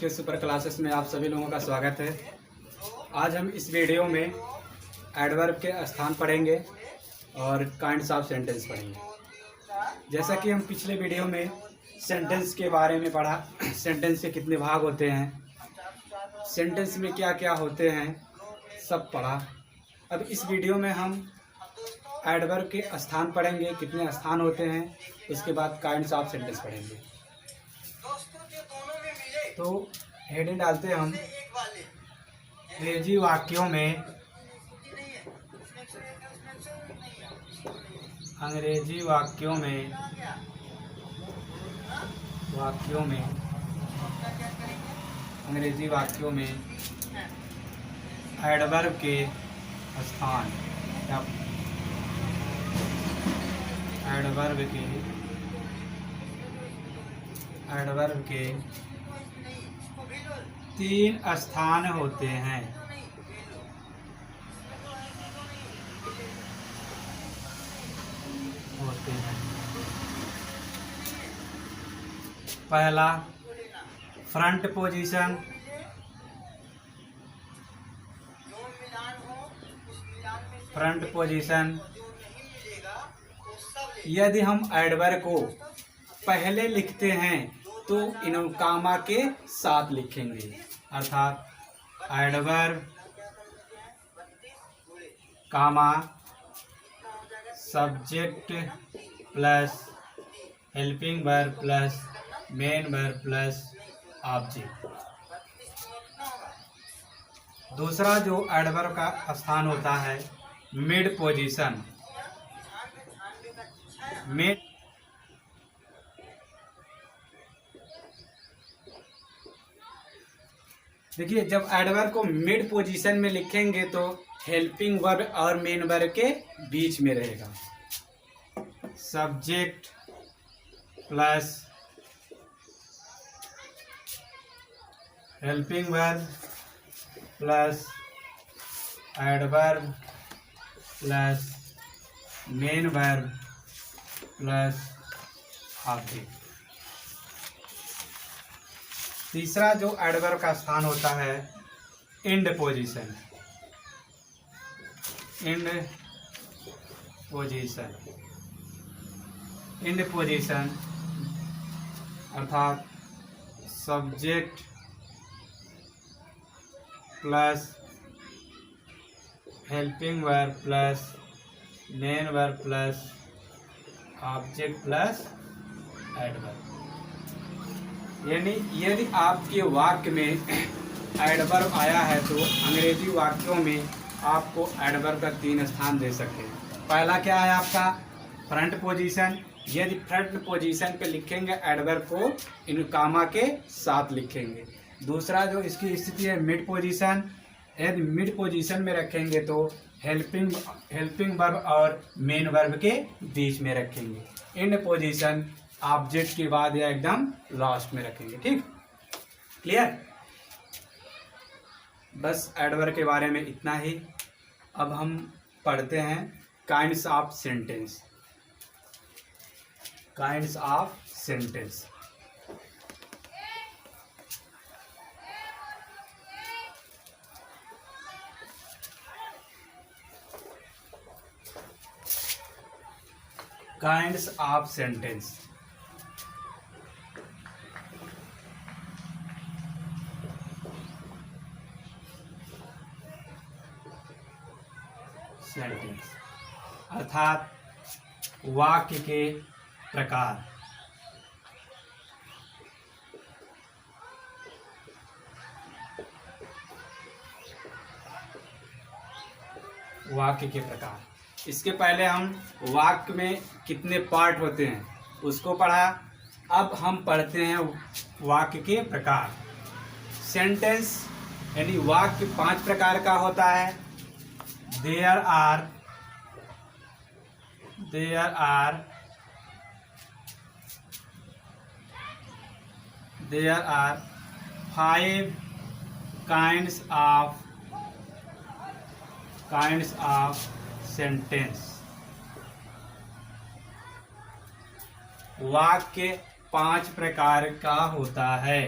के super classes में आप सभी लोगों का स्वागत है। आज हम इस वीडियो में एडवर्ब के स्थान पढ़ेंगे और काइंड्स ऑफ सेंटेंस पढ़ेंगे। जैसा कि हम पिछले वीडियो में सेंटेंस के बारे में पढ़ा, सेंटेंस के कितने भाग होते हैं, सेंटेंस में क्या क्या होते हैं, सब पढ़ा। अब इस वीडियो में हम एडवर्ब के स्थान पढ़ेंगे, कितने स्थान होते हैं, उसके बाद काइंड्स ऑफ सेंटेंस पढ़ेंगे। तो हेडिंग डालते हैं हम अंग्रेजी वाक्यों में, अंग्रेजी वाक्यों में अंग्रेजी वाक्यों में एडवर्ब के स्थान या एडवर्ब के 3 स्थान होते हैं। पहला फ्रंट पोजीशन, फ्रंट पोजीशन। यदि हम एडवर्ब को पहले लिखते हैं तो इन कामा के साथ लिखेंगे, अर्थात adverb comma subject plus helping verb plus main verb plus object. दूसरा जो एडवर्ब का स्थान होता है मिड पोजीशन। मिड देखिए, जब एडवर्ब को मिड पोजीशन में लिखेंगे तो हेल्पिंग वर्ब और मेन वर्ब के बीच में रहेगा। Subject plus helping verb plus adverb plus main verb plus object. तीसरा जो एडवर्ब का स्थान होता है एंड पोजीशन। एंड पोजीशन अर्थात subject plus helping verb plus main verb plus object plus adverb. यानी यदि आपके वाक्य में एडवर्ब आया है तो अंग्रेजी वाक्यों में आपको एडवर्ब का 3 स्थान दे सकते हैं। पहला क्या है आपका फ्रंट पोजीशन। यदि फ्रंट पोजीशन पे लिखेंगे एडवर्ब को इन कामा के साथ लिखेंगे। दूसरा जो इसकी स्थिति है मिड पोजीशन। यदि मिड पोजीशन में रखेंगे तो हेल्पिंग वर्ब और मेन वर्ब के बीच में रखेंगे। एंड पोजीशन ऑब्जेक्ट के बाद या एकदम लास्ट में रखेंगे। ठीक, क्लियर। बस एडवर्ब के बारे में इतना ही। अब हम पढ़ते हैं kinds of sentence. Kinds of sentence. Kinds of sentence. Sentence अर्थात वाक्य के प्रकार। वाक्य के प्रकार। इसके पहले हम वाक्य में कितने पार्ट होते हैं उसको पढ़ा। अब हम पढ़ते हैं वाक्य के प्रकार। सेंटेंस यानी वाक्य 5 प्रकार का होता है। There are 5 kinds of sentence। वाक्य 5 प्रकार का होता है।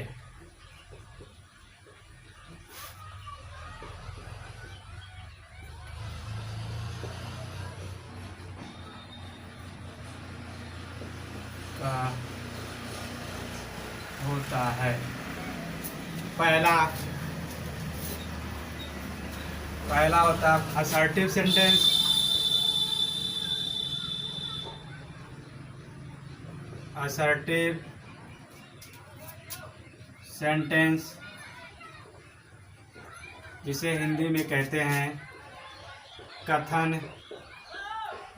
होता है। पहला होता है असर्टिव सेंटेंस, असर्टिव सेंटेंस जिसे हिंदी में कहते हैं कथन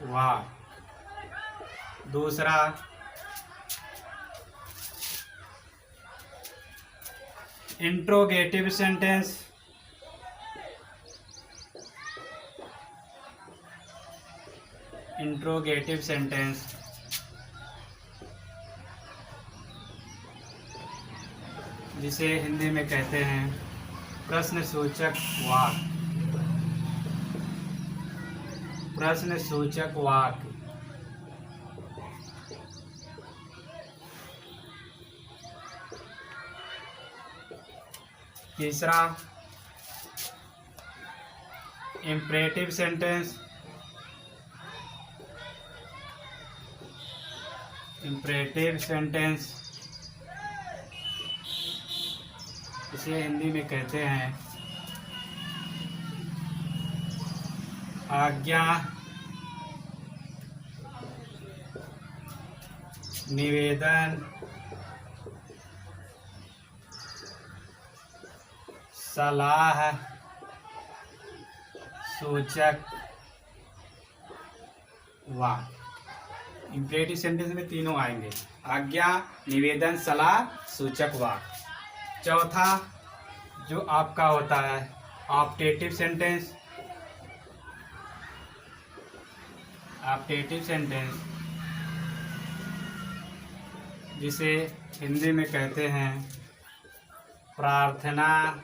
वाक्य। दूसरा इंट्रोगेटिव सेंटेंस, इंट्रोगेटिव सेंटेंस जिसे हिंदी में कहते हैं प्रश्नसूचक वाक्य, प्रश्नसूचक वाक्य। तीसरा इम्परेटिव सेंटेंस, इम्परेटिव सेंटेंस इसे हिंदी में कहते हैं आज्ञा, निवेदन, सलाह सूचक वाक्य। इम्परेटिव सेंटेंस में तीनों आएंगे, आज्ञा, निवेदन, सलाह सूचक वाक्य। चौथा जो आपका होता है ऑप्टेटिव सेंटेंस, ऑप्टेटिव सेंटेंस जिसे हिंदी में कहते हैं प्रार्थना,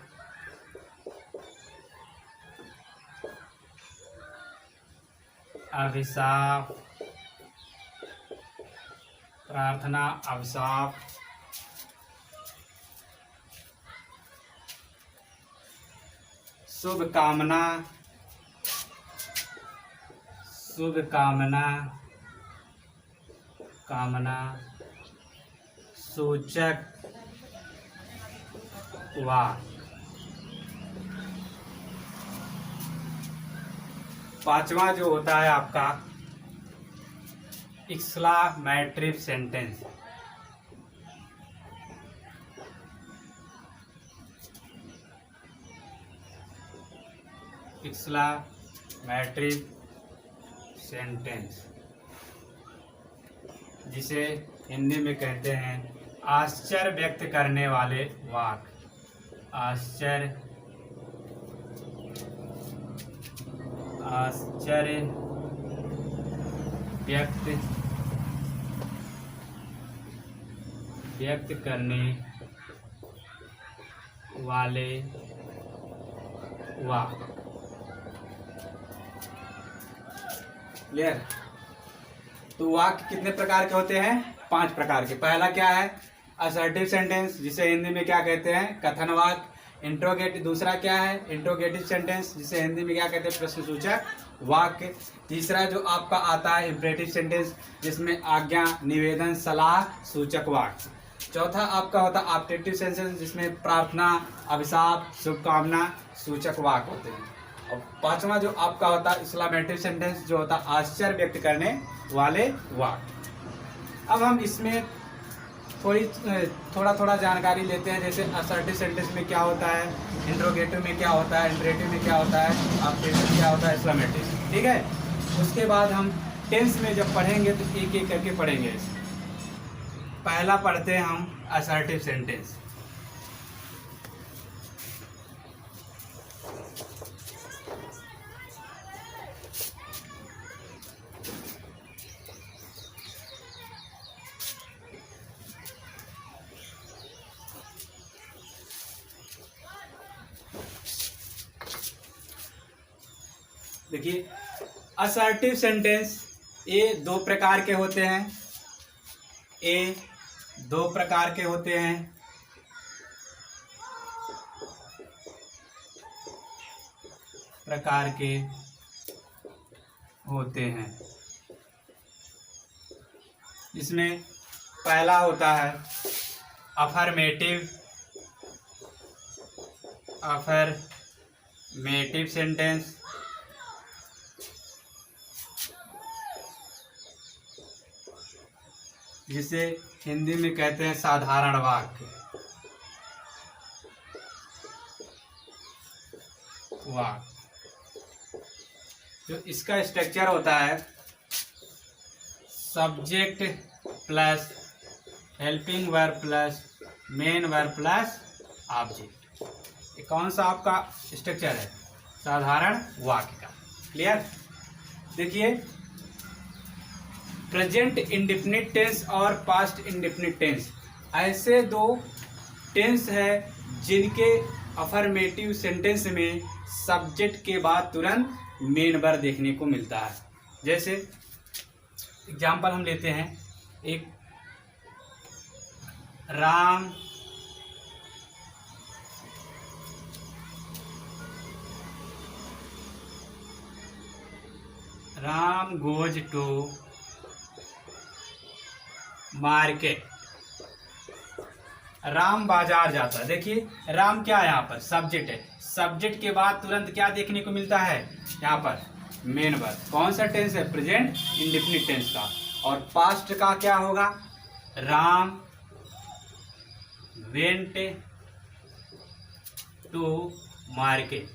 अभिशाप, प्रार्थना, अभिशाप, शुभ कामना, शुभ कामना, कामना सूचक वाक्य। पांचवा जो होता है आपका एक्सक्लामेटरी सेंटेंस, एक्सक्लामेटरी सेंटेंस जिसे हिंदी में कहते हैं आश्चर्य व्यक्त करने वाले वाक्य, आश्चर्य, आश्चर्य व्यक्त करने वाले वाक्य। क्लियर? तो वाक्य कितने प्रकार के होते हैं? 5 प्रकार के। पहला क्या है? असर्टिव सेंटेंस जिसे हिंदी में क्या कहते हैं? कथन वाक्य। इंट्रोगेटिव, दूसरा क्या है? इंट्रोगेटिव सेंटेंस जिसे हिंदी में क्या कहते हैं? प्रश्नसूचक वाक्य। तीसरा जो आपका आता है इम्परेटिव सेंटेंस जिसमें आज्ञा, निवेदन, सलाह सूचक वाक्य। चौथा आपका होता है ऑप्टेटिव सेंटेंस जिसमें प्रार्थना, अभिशाप, शुभकामना सूचक वाक्य होते हैं। और पांचवा जो आपका होता है एक्सक्लामेटरी सेंटेंस जो होता है आश्चर्य व्यक्त करने वाले वाक्य। अब हम इसमें थोड़ा जानकारी लेते हैं। जैसे असर्टिव सेंटेंस में क्या होता है, इंट्रोगेटिव में क्या होता है, इम्परेटिव में क्या होता है, ऑप्टेटिव में क्या होता है, एक्सक्लामेटरी। ठीक है, उसके बाद हम टेंस में जब पढ़ेंगे तो एक एक करके पढ़ेंगे। पहला पढ़ते हैं हम असर्टिव सेंटेंस। देखिए असर्टिव सेंटेंस ये 2 प्रकार के होते हैं। ये 2 प्रकार के होते हैं। प्रकार के होते हैं इसमें पहला होता है अफर्मेटिव सेंटेंस, जिसे हिंदी में कहते हैं साधारण वाक्य। जो इसका स्ट्रक्चर होता है subject plus helping verb plus main verb plus object. ये कौन सा आपका स्ट्रक्चर है? साधारण वाक्य का। क्लियर? देखिए, प्रेजेंट इंडेफिनिट टेंस और पास्ट इंडेफिनिट टेंस ऐसे दो टेंस है जिनके अफर्मेटिव सेंटेंस में सब्जेक्ट के बाद तुरंत मेन वर्ब देखने को मिलता है। जैसे एग्जाम्पल हम लेते हैं, एक Ram goes to market. Ram बाजार जाता है। देखिए, राम क्या है? यहाँ पर सब्जेक्ट है। सब्जेक्ट के बाद तुरंत क्या देखने को मिलता है? यहाँ पर मेन वर्ब। कौन सा टेंस है? प्रेजेंट इंडेफिनिट टेंस का। और पास्ट का क्या होगा? Ram went to market.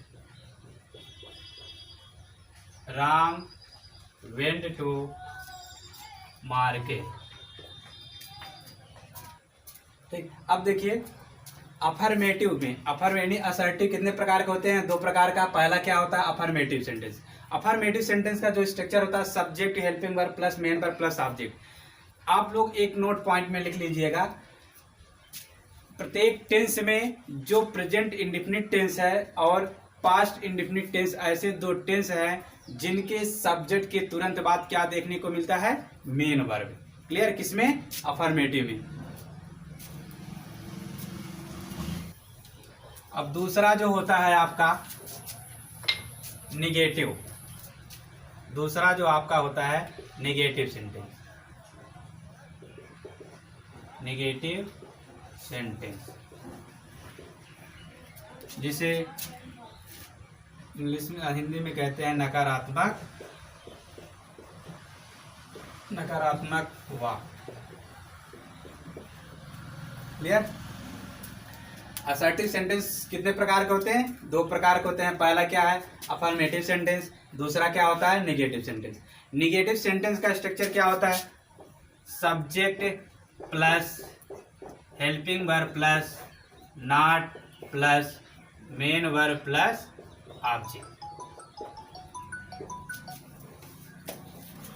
Ram went to market. ठीक। अब देखिए, अफर्मेटिव में अफर्मेटिव असर्टिव कितने प्रकार के होते हैं? दो प्रकार का। पहला क्या होता है? Affirmative sentence. अफर्मेटिव सेंटेंस का जो स्ट्रक्चर होता है subject helping verb plus main verb plus object. आप लोग एक नोट पॉइंट में लिख लीजिएगा, प्रत्येक टेंस में जो प्रेजेंट इंडेफिनिट टेंस है और पास्ट इंडेफिनिट टेंस ऐसे दो टेंस हैं जिनके सब्जेक्ट के तुरंत बाद क्या देखने को मिलता है? Main verb. क्लियर? किसमें? अफर्मेटिव में। अब दूसरा जो होता है आपका निगेटिव। दूसरा जो आपका होता है निगेटिव सेंटेंस। निगेटिव सेंटेंस जिसे इंग्लिश में हिंदी में कहते हैं नकारात्मक वाक्य। क्लियर? असर्टिव सेंटेंस कितने प्रकार के होते हैं? दो प्रकार के होते हैं। पहला क्या है? Affirmative sentence. दूसरा क्या होता है? Negative sentence. निगेटिव सेंटेंस का स्ट्रक्चर क्या होता है? Subject plus helping verb plus not plus main verb plus object.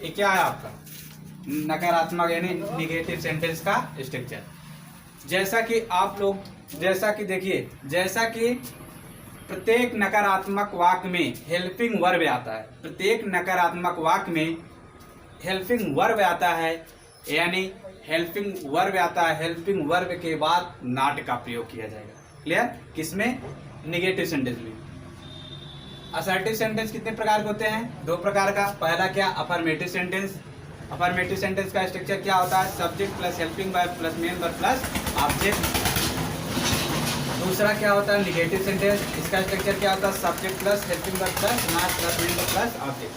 ये क्या है आपका? नकारात्मक यानी निगेटिव सेंटेंस का स्ट्रक्चर। जैसा कि देखिए, जैसा कि प्रत्येक नकारात्मक वाक्य में हेल्पिंग वर्ब आता है। प्रत्येक नकारात्मक वाक्य में हेल्पिंग वर्ब आता है, यानी हेल्पिंग वर्ब आता है। हेल्पिंग वर्ब के बाद नॉट का प्रयोग किया जाएगा। क्लियर? किसमें? निगेटिव सेंटेंस में। असर्टिव सेंटेंस कितने प्रकार के होते हैं? दो प्रकार का। पहला क्या? Affirmative sentence. अफर्मेटिव सेंटेंस का स्ट्रक्चर क्या होता है? Subject plus helping verb plus main verb plus object. दूसरा क्या होता है? Negative sentence. इसका स्ट्रक्चर क्या होता है? Subject plus helping verb plus not plus main verb plus object.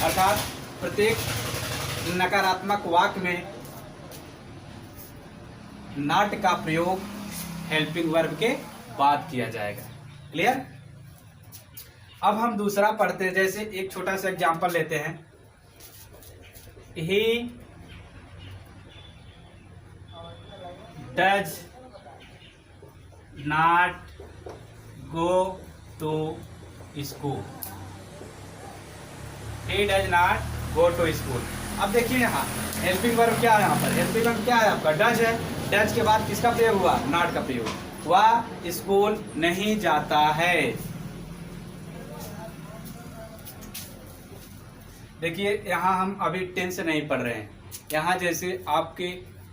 अर्थात प्रत्येक नकारात्मक वाक्य में नॉट का प्रयोग हेल्पिंग वर्ब के बाद किया जाएगा। क्लियर? अब हम दूसरा पढ़ते हैं। जैसे एक छोटा सा एग्जांपल लेते हैं। He does not go to school. He does not go to school. अब देखिए, यहाँ हेल्पिंग वर्ब क्या है? यहाँ पर हेल्पिंग वर्ब क्या है आपका? डज है। डज के बाद किसका प्रयोग हुआ? नॉट का प्रयोग। वह स्कूल नहीं जाता है। देखिए, यहाँ हम अभी टेंस नहीं पढ़ रहे हैं। यहाँ जैसे आपके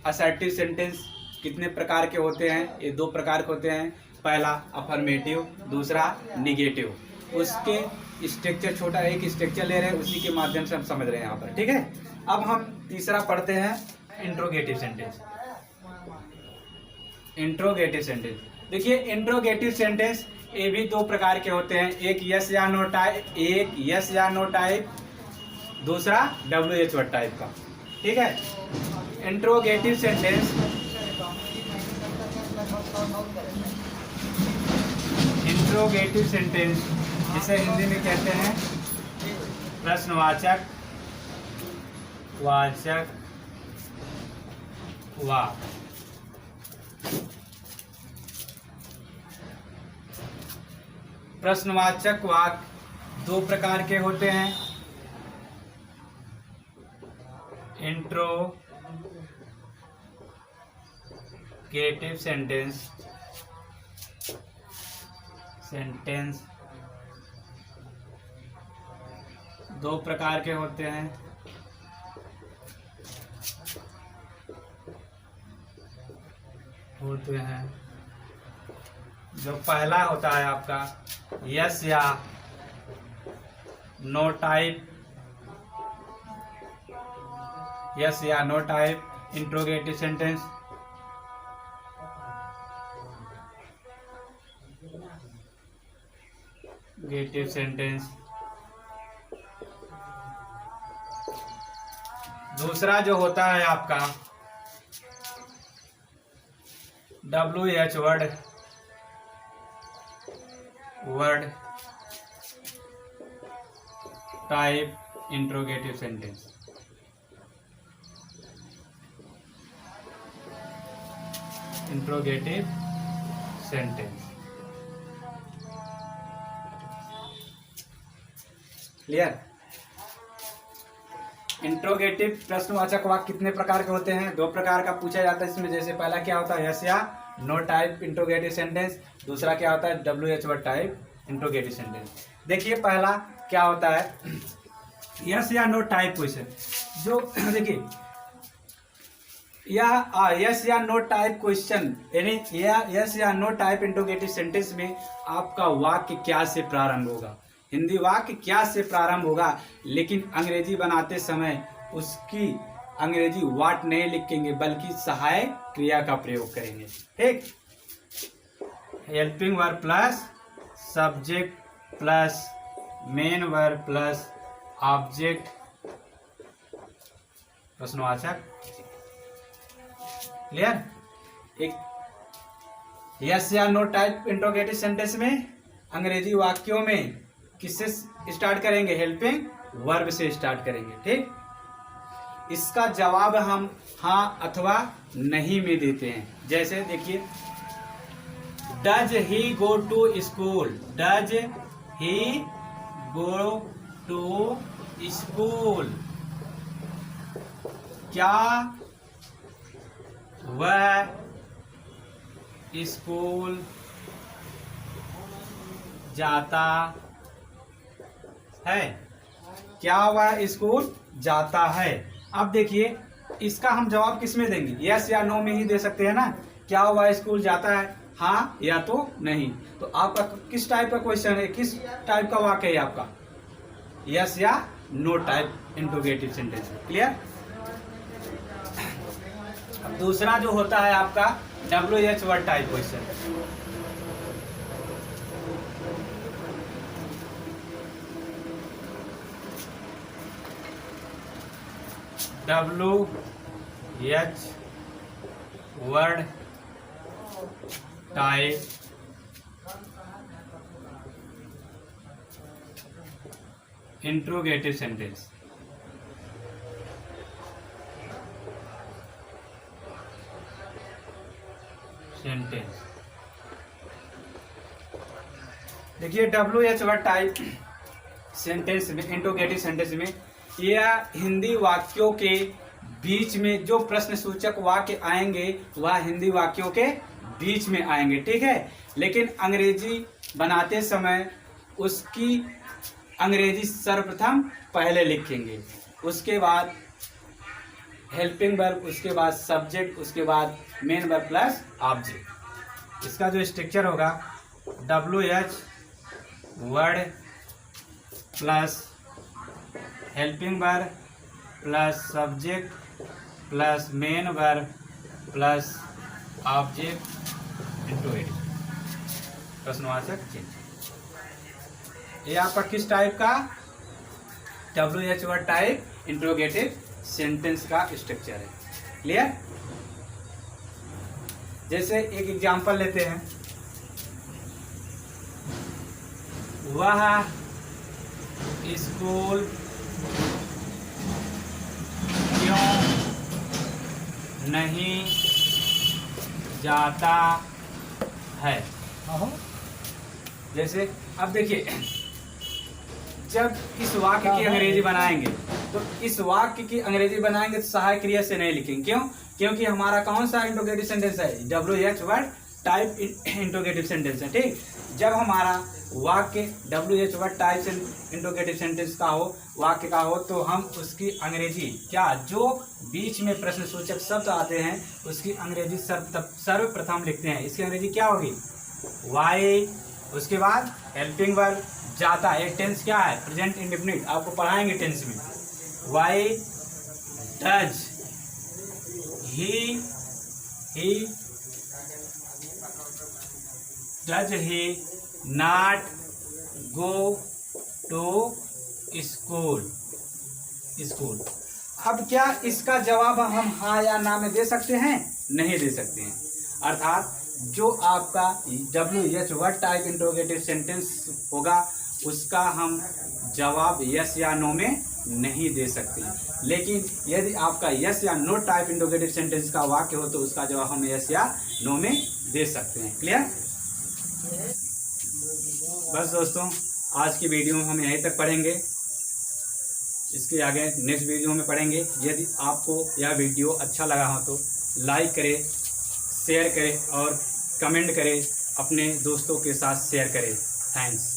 असर्टिव सेंटेंस कितने प्रकार के होते हैं? ये दो प्रकार के होते हैं। पहला अफर्मेटिव, दूसरा निगेटिव। उसके स्ट्रक्चर छोटा एक स्ट्रक्चर ले रहे हैं, उसी के माध्यम से हम समझ रहे हैं यहाँ पर। ठीक है? अब हम तीसरा पढ़ते हैं इंट्रोगेटिव सेंटेंस। Interrogative sentence. देखिए इंट्रोगेटिव सेंटेंस ये भी दो प्रकार के होते हैं, एक यस या नो टाइप, एक यस या नो टाइप, दूसरा WH टाइप का। ठीक है, इंट्रोगेटिव सेंटेंस, इंट्रोगेटिव सेंटेंस जिसे हिंदी में कहते हैं प्रश्नवाचक वाचक वाक्य। प्रश्नवाचक वाक्य दो प्रकार के होते हैं, इंट्रोगेटिव सेंटेंस दो प्रकार के होते हैं, जो पहला होता है आपका यस या नो टाइप, यस या नो टाइप इंट्रोगेटिव सेंटेंस। गेटिव सेंटेंस। दूसरा जो होता है आपका WH word type interrogative sentence. Interrogative sentence clear. Interrogative प्रश्नवाचक वाक्य कितने प्रकार के होते हैं? दो प्रकार का पूछा जाता है इसमें। जैसे पहला क्या होता है यस या नो टाइप इंट्रोगेटिव सेंटेंस, दूसरा क्या होता है WH word type interrogative sentence. देखिए पहला क्या होता है यस या नो टाइप क्वेश्चन। जो देखिए यस या नो टाइप क्वेश्चन यानी यस या नो टाइप इंट्रोगेटिव सेंटेंस में आपका वाक्य क्या से प्रारंभ होगा, हिंदी वाक्य क्या से प्रारंभ होगा, लेकिन अंग्रेजी बनाते समय उसकी अंग्रेजी वाट नहीं लिखेंगे बल्कि सहायक क्रिया का प्रयोग करेंगे। ठीक, helping verb plus subject plus main verb plus object प्रश्नवाचक। क्लियर। एक यस या नो टाइप इंट्रोगेटिव सेंटेंस में अंग्रेजी वाक्यों में किससे स्टार्ट करेंगे? हेल्पिंग वर्ब से स्टार्ट करेंगे। ठीक, इसका जवाब हम हाँ अथवा नहीं में देते हैं। जैसे देखिए does he go to school, does he go to school, क्या वह स्कूल जाता है, क्या वह स्कूल जाता है। अब देखिए इसका हम जवाब किस में देंगे? यस या नो में ही दे सकते हैं ना। क्या वह स्कूल जाता है, हाँ या तो नहीं। तो आपका किस टाइप का क्वेश्चन है, किस टाइप का वाक्य है आपका? यस या no type interrogative sentence. Clear. अब दूसरा जो होता है आपका WH word type question. WH word type interrogative sentence. देखिए WH वर्ड टाइप सेंटेंस में इंट्रोगेटिव सेंटेंस में यह हिंदी वाक्यों के बीच में जो प्रश्न सूचक वाक्य आएंगे वह हिंदी वाक्यों के बीच में आएंगे। ठीक है, लेकिन अंग्रेजी बनाते समय उसकी अंग्रेजी सर्वप्रथम पहले लिखेंगे, उसके बाद हेल्पिंग वर्ब, उसके बाद सब्जेक्ट, उसके बाद मेन वर्ब प्लस ऑब्जेक्ट। इसका जो स्ट्रक्चर होगा WH word plus helping verb plus subject plus main verb plus object interrogative प्रश्नवाचक चिन्ह। ये आपका किस टाइप का WH word type interrogative sentence का स्ट्रक्चर है। क्लियर। जैसे एक एग्जांपल लेते हैं, वह स्कूल क्यों नहीं जाता है। जैसे अब देखिए, जब इस वाक्य की अंग्रेजी बनाएंगे तो इस वाक्य की अंग्रेजी बनाएंगे तो सहायक क्रिया से नहीं लिखेंगे। क्यों? क्योंकि हमारा कौन सा इंट्रोगेटिव सेंटेंस है, WH word type interrogative sentence है। ठीक, जब हमारा वाक्य WH word type interrogative sentence का हो, वाक्य का हो, तो हम उसकी अंग्रेजी क्या, जो बीच में प्रश्न सूचक शब्द आते हैं उसकी अंग्रेजी सर्वप्रथम लिखते हैं। इसकी अंग्रेजी क्या होगी, वाई, उसके बाद हेल्पिंग वर्ब जाता। एक टेंस क्या है, प्रेजेंट इंडेफिनिट, आपको पढ़ाएंगे टेंस में। Why does he not go to school। अब क्या इसका जवाब हम हाँ या ना में दे सकते हैं? नहीं दे सकते हैं। अर्थात जो आपका WH word type interrogative sentence होगा उसका हम जवाब यस या नो में नहीं दे सकते। लेकिन यदि आपका यस या नो टाइप इंट्रोगेटिव सेंटेंस का वाक्य हो तो उसका जवाब हम यस या नो में दे सकते हैं। क्लियर। बस दोस्तों, आज की वीडियो में हम यहीं तक पढ़ेंगे, इसके आगे नेक्स्ट वीडियो में पढ़ेंगे। यदि आपको यह वीडियो अच्छा लगा हो तो लाइक करें, शेयर करें और कमेंट करें, अपने दोस्तों के साथ शेयर करें। थैंक्स।